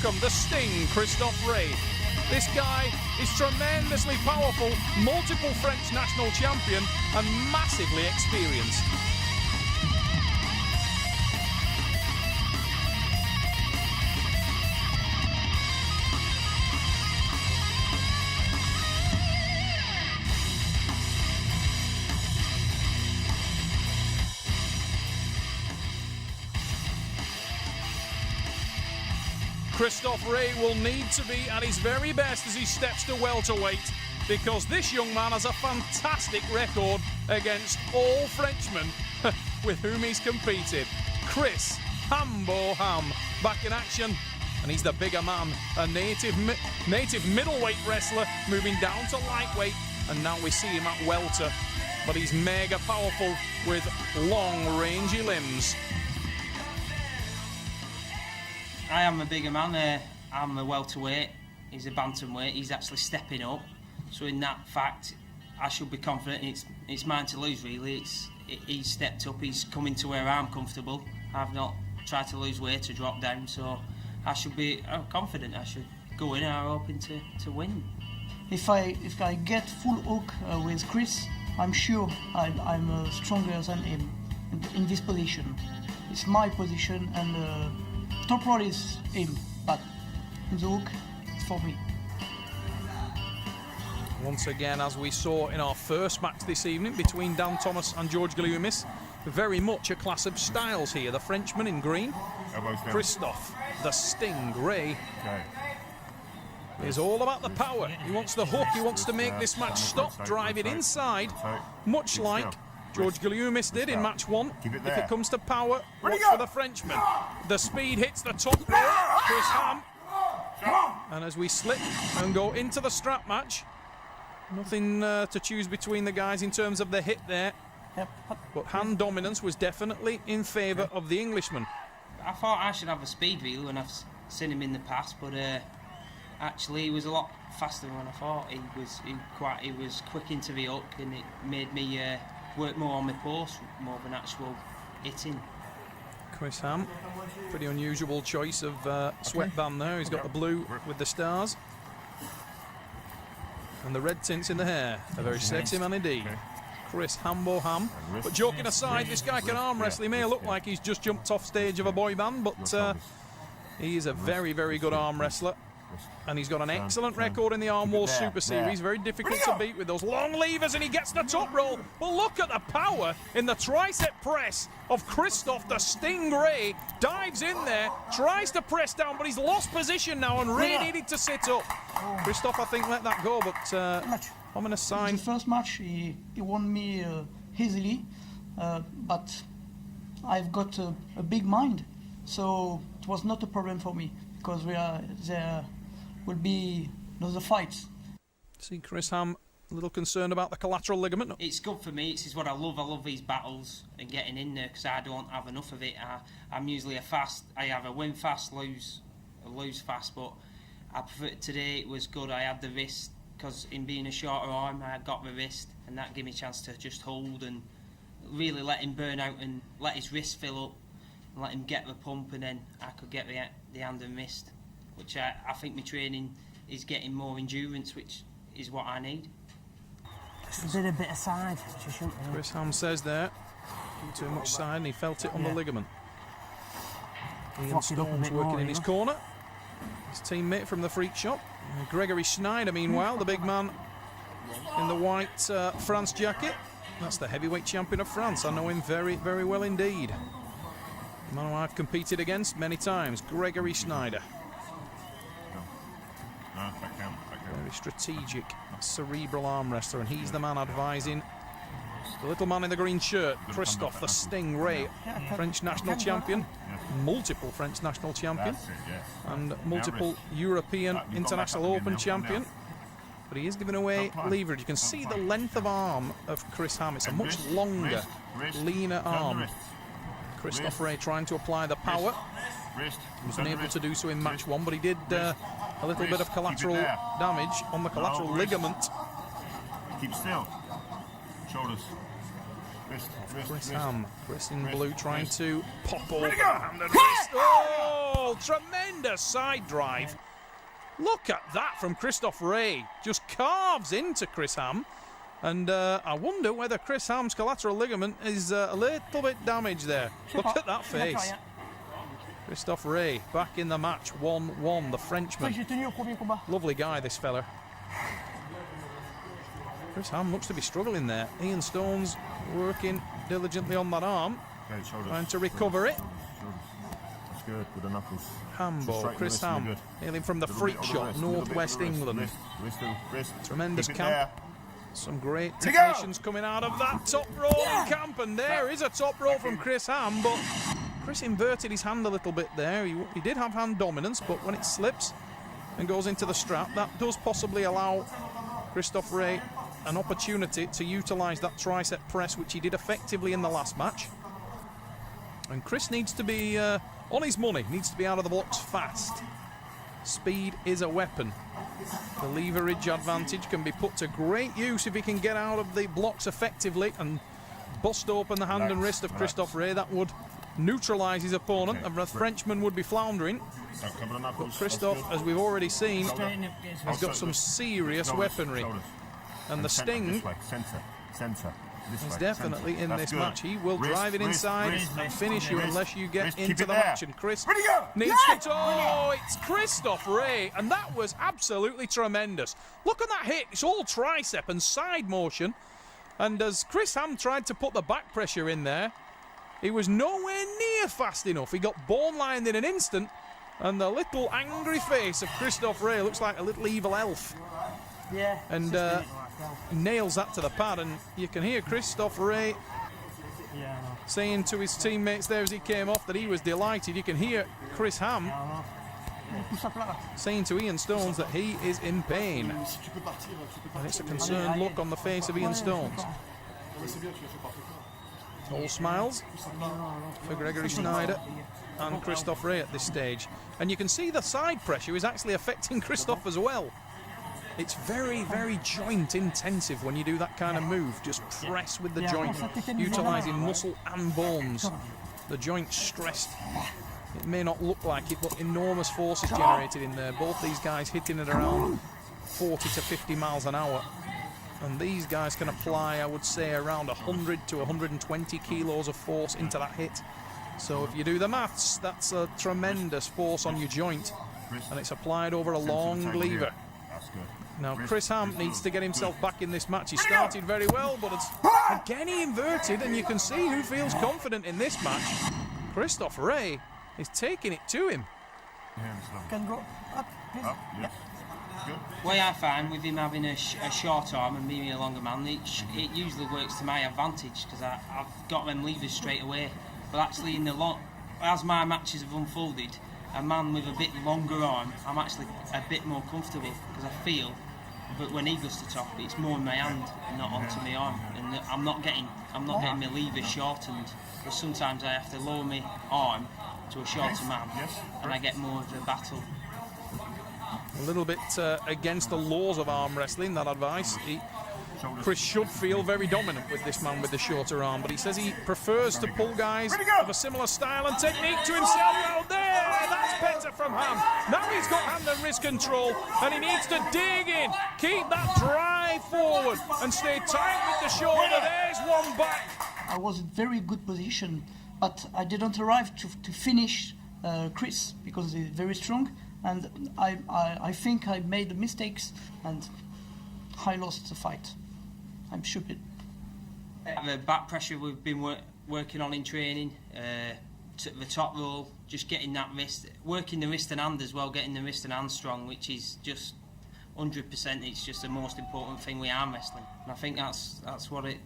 welcome the Sting, Christophe Rey. This guy is tremendously powerful, multiple French national champion and massively experienced. Christophe Rey will need to be at his very best as he steps to welterweight, because this young man has a fantastic record against all Frenchmen with whom he's competed. Chris Hambo Ham back in action, and he's the bigger man, a native middleweight wrestler moving down to lightweight, and now we see him at welter, but he's mega powerful with long rangy limbs. I am a bigger man. I'm a welterweight. He's a bantamweight. He's actually stepping up. So in that fact, I should be confident. It's mine to lose, really. He's stepped up. He's coming to where I'm comfortable. I've not tried to lose weight or drop down. So I should be confident. I should go in and I'm hoping to win. If I get full hook with Chris, I'm sure I'm stronger than him in this position. It's my position, and top roll is him, but in the hook, it's for me. Once again, as we saw in our first match this evening between Dan Thomas and George Galliumis, very much a clash of styles here. The Frenchman in green, Christophe, the Sting Rey, is all about the power. He wants the hook, he wants to make this match stop, drive it inside, much like George Galliumis did in match one. If it comes to power, watch for the Frenchman. The speed hits the top row, Chris Ham. And as we slip and go into the strap match, nothing to choose between the guys in terms of the hit there. But hand dominance was definitely in favour of the Englishman. I thought I should have a speed wheel when I've seen him in the past, but actually he was a lot faster than I thought. He was quick into the hook, and it made me work more on my post, more than actual hitting. Chris Ham, pretty unusual choice of sweatband there. He's got the blue with the stars and the red tints in the hair. A very sexy man indeed. Chris Hambo Ham. But joking aside, this guy can arm wrestle. He may look like he's just jumped off stage of a boy band, but he is a very, very good arm wrestler. And he's got an excellent record in the Arm Wars Super Series. Very difficult to beat with those long levers, and he gets the top roll. But look at the power in the tricep press of Christophe the Sting Rey. Dives in there, tries to press down, but he's lost position now, and Rey needed to sit up. Christophe, I think, let that go, but ominous sign. The first match, he won me easily, but I've got a big mind, so it was not a problem for me, because there will be another fights. See Chris Ham a little concerned about the collateral ligament. It's good for me. This is what I love. I love these battles and getting in there, because I don't have enough of it. I'm usually I have a win fast, lose fast, but I prefer today. It was good. I had the wrist, because in being a shorter arm, I got the wrist, and that gave me a chance to just hold and really let him burn out and let his wrist fill up and let him get the pump, and then I could get the hand and wrist, which I think my training is getting more endurance, which is what I need. Just a bit aside. Chris Ham says there, too much side, and he felt it on the ligament. Ian Storm's working in his corner. His teammate from the Freak Shop, Gregory Schneider, meanwhile, the big man in the white France jacket. That's the heavyweight champion of France. I know him very, very well indeed. A man who I've competed against many times, Gregory Schneider. Very strategic, cerebral arm wrestler, and he's the man advising the little man in the green shirt, Christophe the Sting Rey, French national champion, multiple French national champion, and multiple European International Open champion. But he is giving away leverage. You can see the length of arm of Chris Ham. It's a much longer, leaner arm. Christophe Rey trying to apply the power. He was unable to do so in match one, but he did a little bit of collateral damage on the collateral ligament. Keep still. Shoulders. Chris Ham, Chris in blue, trying to pop over the hand and wrist. Oh! Oh, tremendous side drive. Look at that from Christophe Rey. Just carves into Chris Ham. And I wonder whether Chris Ham's collateral ligament is a little bit damaged there. Look at that face. Christophe Rey back in the match, 1-1, the Frenchman. Lovely guy, this fella. Chris Ham looks to be struggling there. Ian Stone's working diligently on that arm, trying to recover it. That's good with the knuckles. Hambo, Chris Ham, hailing from the Freak Shop, northwest England. Tremendous camp. Some great technicians coming out of that top roll in camp, and there is a top roll from Chris Ham, but Chris inverted his hand a little bit there. He did have hand dominance, but when it slips and goes into the strap, that does possibly allow Christophe Rey an opportunity to utilise that tricep press, which he did effectively in the last match. And Chris needs to be on his money, needs to be out of the blocks fast. Speed is a weapon. The leverage advantage can be put to great use if he can get out of the blocks effectively and bust open the hand and wrist of Christophe Rey. That would neutralise his opponent, and the Frenchman would be floundering. But Christophe, as we've already seen, has got some serious weaponry. And the Sting is definitely in this match. He will drive it inside and finish you unless you get into the match. And Chris needs to... Oh, it's Christophe Rey. And that was absolutely tremendous. Look at that hit. It's all tricep and side motion. And as Chris Ham tried to put the back pressure in there, he was nowhere near fast enough. He got bone-lined in an instant. And the little angry face of Christophe Rey looks like a little evil elf. Yeah. And nails that to the pad, and you can hear Christophe Rey saying to his teammates there as he came off that he was delighted. You can hear Chris Ham saying to Ian Stones that he is in pain. And it's a concerned look on the face of Ian Stones. All smiles for Gregory Schneider and Christophe Rey at this stage. And you can see the side pressure is actually affecting Christophe as well. It's very, very joint intensive when you do that kind of move. Just press with the joint, utilising muscle and bones. The joint stressed. It may not look like it, but enormous force is generated in there. Both these guys hitting at around 40 to 50 miles an hour. And these guys can apply, I would say, around 100 to 120 kilos of force into that hit. So if you do the maths, that's a tremendous force on your joint. And it's applied over a long lever. Now, Chris Ham needs to get himself back in this match. He started very well, but it's again he inverted, and you can see who feels confident in this match. Christophe Rey is taking it to him. Can go up, please. Yes. Good. What I find with him having a short arm and being a longer man, it usually works to my advantage because I've got them levers straight away. But actually, as my matches have unfolded, a man with a bit longer arm, I'm actually a bit more comfortable because I feel that when he goes to top, it's more in my hand, not onto my arm, and I'm not getting my lever shortened. Because sometimes I have to lower my arm to a shorter man, and I get more of the battle. A little bit against the laws of arm wrestling, that advice. Chris should feel very dominant with this man with the shorter arm, but he says he prefers to pull guys of a similar style and technique to himself. Oh, there! That's better from Ham. Now he's got hand and wrist control, and he needs to dig in. Keep that drive forward and stay tight with the shoulder. There's one back. I was in very good position, but I didn't arrive to finish Chris because he's very strong, and I think I made mistakes and I lost the fight. I'm stupid. The back pressure we've been working on in training, the top roll, just getting that wrist, working the wrist and hand as well, getting the wrist and hand strong, which is just 100%. It's just the most important thing with arm wrestling, and I think that's what it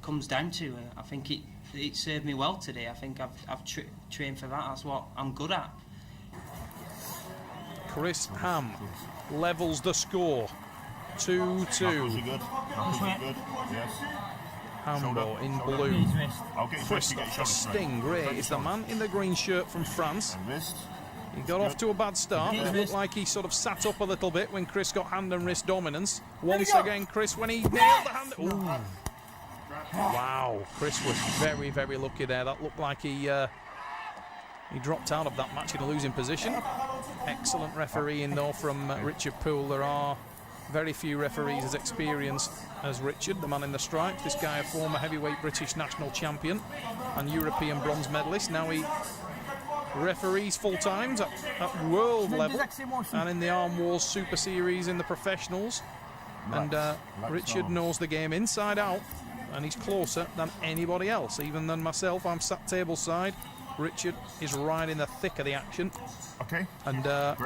comes down to. I think it served me well today. I think I've trained for that. That's what I'm good at. Chris Ham levels the score. 2-2. Knuckles are good. Knuckles are good. Yes. Hambo in blue. I'll get Christophe the Sting Rey is the man in the green shirt from France. And wrist. He got off to a bad start. It looked like he sort of sat up a little bit when Chris got hand and wrist dominance. Once again, Chris, when he nailed the hand... Ooh. Wow, Chris was very, very lucky there. That looked like he He dropped out of that match in a losing position. Excellent refereeing though from Richard Poole. There are very few referees as experienced as Richard, the man in the stripes. This guy, a former heavyweight British national champion and European bronze medalist. Now he referees full times at world level and in the Arm Wars Super Series in the professionals. And Richard knows the game inside out, and he's closer than anybody else, even than myself. I'm sat table side. Richard is right in the thick of the action. Okay. And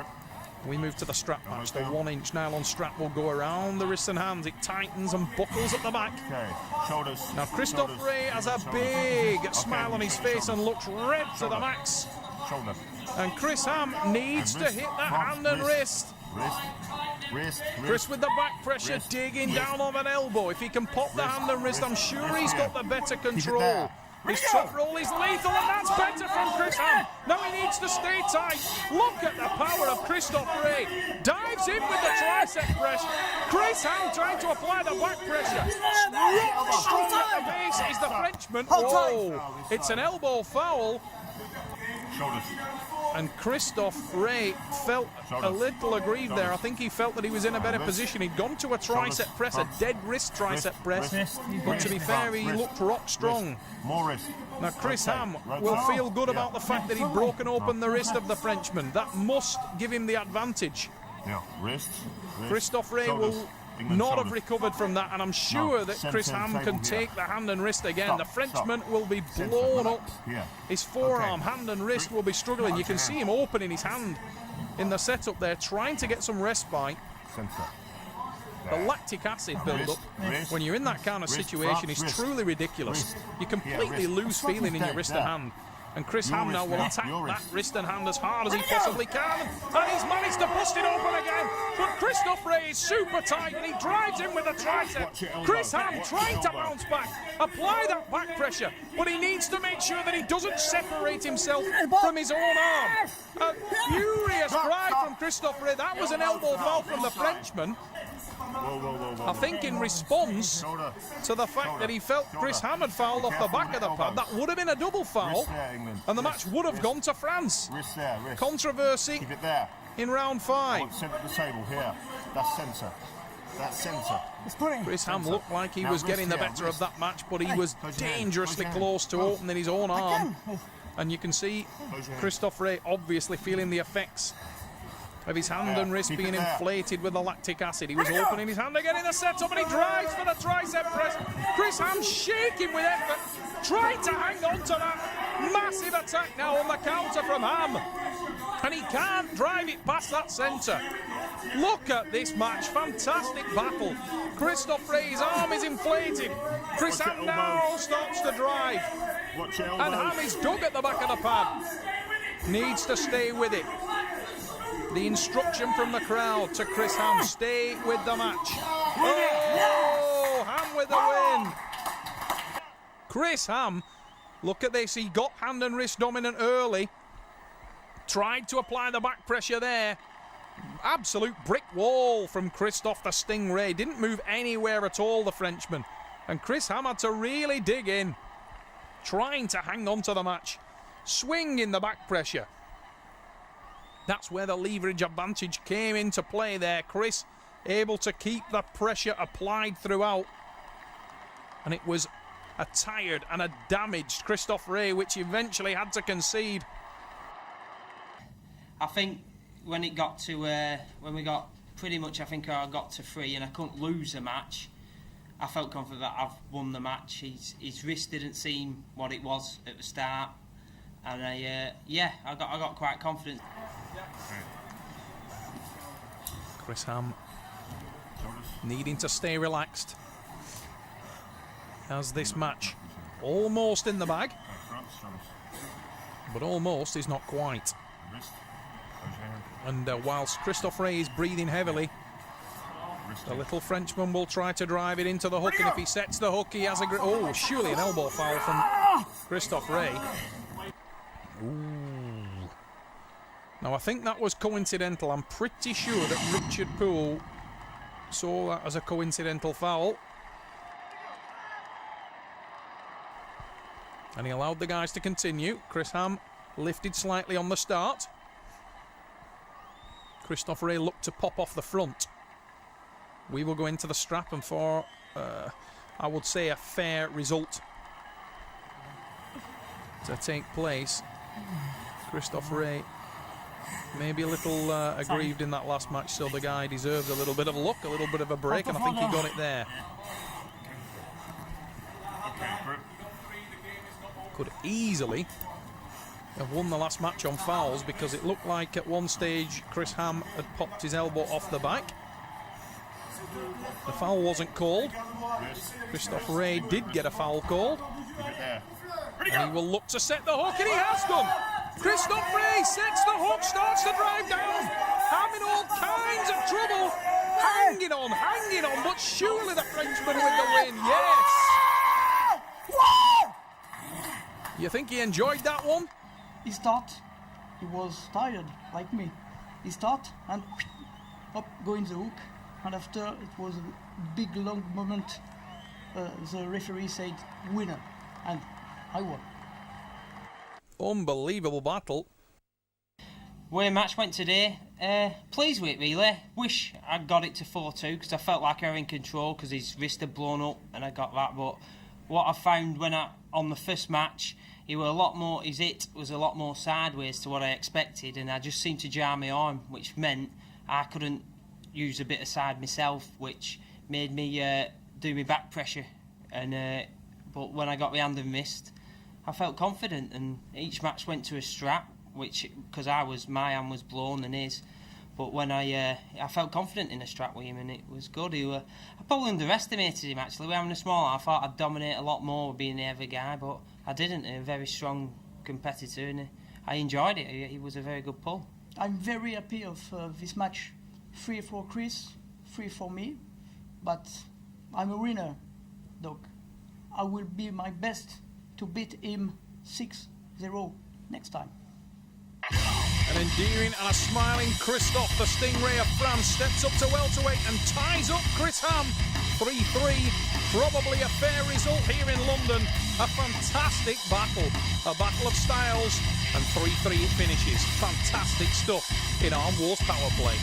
we move to the strap match. The 1-inch nylon strap will go around the wrists and hands. It tightens and buckles at the back. Okay. Shoulders. Now Christophe Rey has a big smile on his face and looks red to the max. Shoulder. And Chris Ham needs to hit that hand and wrist. Chris with the back pressure, digging down on an elbow. If he can pop the hand and wrist, I'm sure he's got the better control. His top roll is lethal, and that's better from Chris Ham. Now he needs to stay tight. Look at the power of Christophe Rey. Dives in with the tricep press. Chris Ham trying to apply the back pressure. Strong at the base is the Frenchman. Oh, it's an elbow foul. Shoulders. And Christophe Rey felt a little aggrieved there. I think he felt that he was in a better position. He'd gone to a tricep press, a dead wrist tricep press. But to be fair, he looked rock strong. More wrist. Now Chris Ham will feel good about the fact that he'd broken open the wrist of the Frenchman. That must give him the advantage. Yeah, wrist. Christophe Rey will not have recovered from that, and I'm sure that Chris Ham can take the hand and wrist again. The Frenchman will be blown up. His forearm, hand and wrist will be struggling. You can see him opening his hand in the setup there, trying to get some respite. The lactic acid build-up when you're in that kind of situation is truly ridiculous. You completely lose feeling in your wrist and hand. And Chris Ham now will attack that wrist and hand as hard as he possibly can. And he's managed to bust it open again. But Christophe Rey is super tight and he drives in with a tricep. Chris Ham trying to bounce back, apply that back pressure. But he needs to make sure that he doesn't separate himself from his own arm. A furious cry from Christophe Rey. That was an elbow foul from the Frenchman. I think in response to the fact that he felt Chris Ham had fouled off the back of the pad, that would have been a double foul, and the match would have gone to France. Controversy in round 5. Centre the table here. That's centre. That's centre. Chris Ham looked like he was getting the better of that match, but he was dangerously close to opening his own arm. And you can see Christophe Rey obviously feeling the effects of his hand and wrist being inflated with the lactic acid. He was opening his hand again in the setup, and he drives for the tricep press. Chris Ham shaking with effort, trying to hang on to that massive attack now on the counter from Ham. And he can't drive it past that centre. Look at this match, fantastic battle. Christophe Rey's arm is inflated. Chris Ham now starts to drive. And Ham is dug at the back of the pad. Needs to stay with it. The instruction from the crowd to Chris Ham, stay with the match. Oh, Ham with the win. Chris Ham, look at this, he got hand and wrist dominant early. Tried to apply the back pressure there. Absolute brick wall from Christophe the Sting Rey. Didn't move anywhere at all, the Frenchman. And Chris Ham had to really dig in, trying to hang on to the match. Swing in the back pressure. That's where the leverage advantage came into play there. Chris able to keep the pressure applied throughout. And it was a tired and a damaged Christophe Rey which eventually had to concede. I think when it got to, when we got pretty much, I think I got to 3 and I couldn't lose a match, I felt confident that I've won the match. His wrist didn't seem what it was at the start. And I got quite confident. Chris Ham needing to stay relaxed as this match almost in the bag, but almost is not quite. And whilst Christophe Rey is breathing heavily, the little Frenchman will try to drive it into the hook, and if he sets the hook, he has a surely an elbow foul from Christophe Rey. Ooh. Now I think that was coincidental. I'm pretty sure that Richard Poole saw that as a coincidental foul. And he allowed the guys to continue. Chris Ham lifted slightly on the start. Christophe Rey looked to pop off the front. We will go into the strap, and for, I would say, a fair result to take place. Christophe Rey maybe a little aggrieved in that last match, so the guy deserved a little bit of luck, a little bit of a break, and I think he got it there. Could easily have won the last match on fouls, because it looked like at one stage Chris Ham had popped his elbow off the back. The foul wasn't called. Christophe Rey did get a foul called. And he will look to set the hook, and he has done. Christophe Rey sets the hook, starts to drive down, having all kinds of trouble, hanging on, but surely the Frenchman with the win, yes! You think he enjoyed that one? He start, he was tired, like me. He start, and up, going the hook, and after it was a big, long moment, the referee said, winner, and I won. Unbelievable battle. Way match went today. Pleased with it, really. Wish I got it to 4-2, because I felt like I was in control, because his wrist had blown up and I got that. But what I found on the first match, his hit was a lot more sideways to what I expected, and I just seemed to jar my arm, which meant I couldn't use a bit of side myself, which made me do my back pressure. And but when I got my hand and wrist, I felt confident, and each match went to a strap, which, because my hand was blown and his. But when I felt confident in a strap with him, and it was good. I probably underestimated him, actually. We're having a small, I thought I'd dominate a lot more with being the heavy guy, but I didn't. A very strong competitor, and I enjoyed it. He was a very good pull. I'm very happy of this match. 3 for Chris, 3 for me, but I'm a winner, Doc. I will be my best to beat him 6-0 next time. An endearing and a smiling Christophe, the Stingray of France, steps up to welterweight and ties up Chris Ham. 3-3, probably a fair result here in London. A fantastic battle, a battle of styles, and 3-3 it finishes. Fantastic stuff in Arm Wars Power Play.